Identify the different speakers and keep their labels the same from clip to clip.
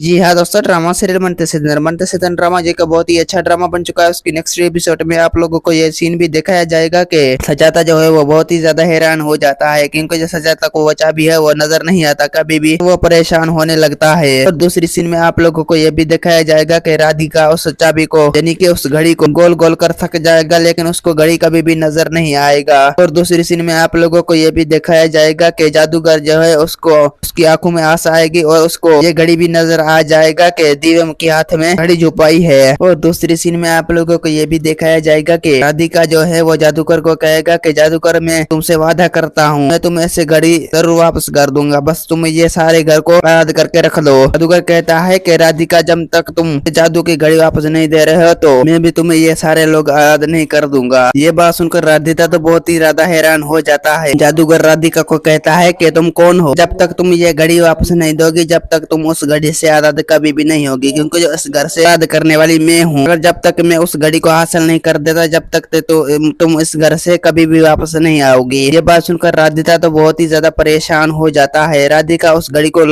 Speaker 1: जी हाँ दोस्तों, drama serial मनते सितन ड्रामा जी का बहुत ही अच्छा ड्रामा बन चुका है। उसकी नेक्स्ट एपिसोड में आप लोगों को ये सीन भी दिखाया जाएगा कि सजाता जो है वो बहुत ही ज्यादा हैरान हो जाता है, क्योंकि जो सजाता को बचा भी है वो नजर नहीं आता कभी भी, वो परेशान होने लगता है। और दूसरी सीन में आप लोगों को ये भी दिखाया जाएगा कि राधिका उस चाबी को यानी कि उस घड़ी को गोल गोल कर थक जाएगा, लेकिन उसको घड़ी कभी भी नजर नहीं आएगा। और दूसरी सीन में आप लोगों को ये भी दिखाया जाएगा कि जादूगर जो है उसको उसकी आंखों में आस आएगी और उसको ये घड़ी भी नजर आ जाएगा कि दिव्यम के हाथ में घड़ी छुपाई है। और दूसरी सीन में आप लोगों को ये भी दिखाया जाएगा कि राधिका जो है वो जादूगर को कहेगा कि जादूगर मैं तुमसे वादा करता हूँ, मैं तुम्हें ऐसे घड़ी जरूर वापस कर दूंगा, बस तुम ये सारे घर को याद करके रख लो। जादूगर कहता है कि राधिका जब तक तुम जादू की घड़ी वापस नहीं दे रहे हो तो मैं भी तुम्हें ये सारे लोग याद नहीं कर दूंगा। ये बात सुनकर राधिका तो बहुत ही ज्यादा हैरान हो जाता है। जादूगर राधिका को कहता है कि तुम कौन हो, जब तक तुम ये घड़ी वापस नहीं दोगी जब तक तुम उस घड़ी से आजाद कभी भी नहीं होगी, क्योंकि जो इस घर से याद करने वाली मैं हूँ। अगर जब तक मैं उस घड़ी को हासिल नहीं कर देता जब तक तो तुम इस घर से कभी भी वापस नहीं आओगी। ये बात सुनकर राधिका तो बहुत ही ज्यादा परेशान हो जाता है। राधिका उस घड़ी को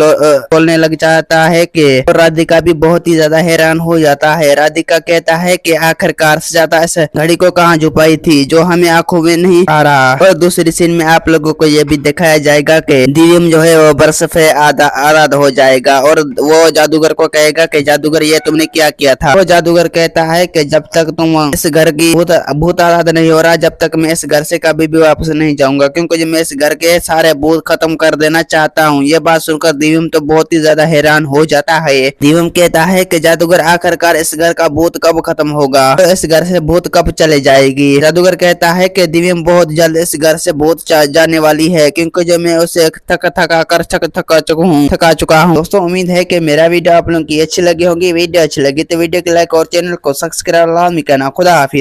Speaker 1: खोलने लग जाता है कि और राधिका भी बहुत ही ज्यादा हैरान हो जाता है। राधिका कहता है कि आखिरकार सजाता इस घड़ी को कहाँ छुपाई थी जो हमें आंखों में नहीं आ रहा। और दूसरी सीन में आप लोगों को ये भी दिखाया जाएगा कि दिव्यम जो है वो बरसफ आजाद हो जाएगा और वो जादूगर को कहेगा कि जादूगर ये तुमने क्या किया था। वो जादूगर कहता है कि जब तक तुम इस घर की भूत आजाद नहीं हो रहा जब तक मैं इस घर से कभी भी वापस नहीं जाऊंगा, क्योंकि मैं इस घर के सारे भूत खत्म कर देना चाहता हूँ। ये बात सुनकर दिव्यम तो बहुत ही ज्यादा हैरान हो जाता है। दिव्यम कहता है कि जादूगर आखिरकार इस घर का भूत कब खत्म होगा, तो इस घर से भूत कब चले जाएगी। जादूगर कहता है कि दिव्यम बहुत जल्द इस घर से भूत जाने वाली है, क्योंकि जो मैं उसे थका चुका हूँ। दोस्तों उम्मीद है कि मेरा वीडियो आप लोगों की अच्छी लगी होगी। वीडियो अच्छी लगी तो वीडियो को लाइक और चैनल को सब्सक्राइब लाजमी करना। खुदा हाफिज।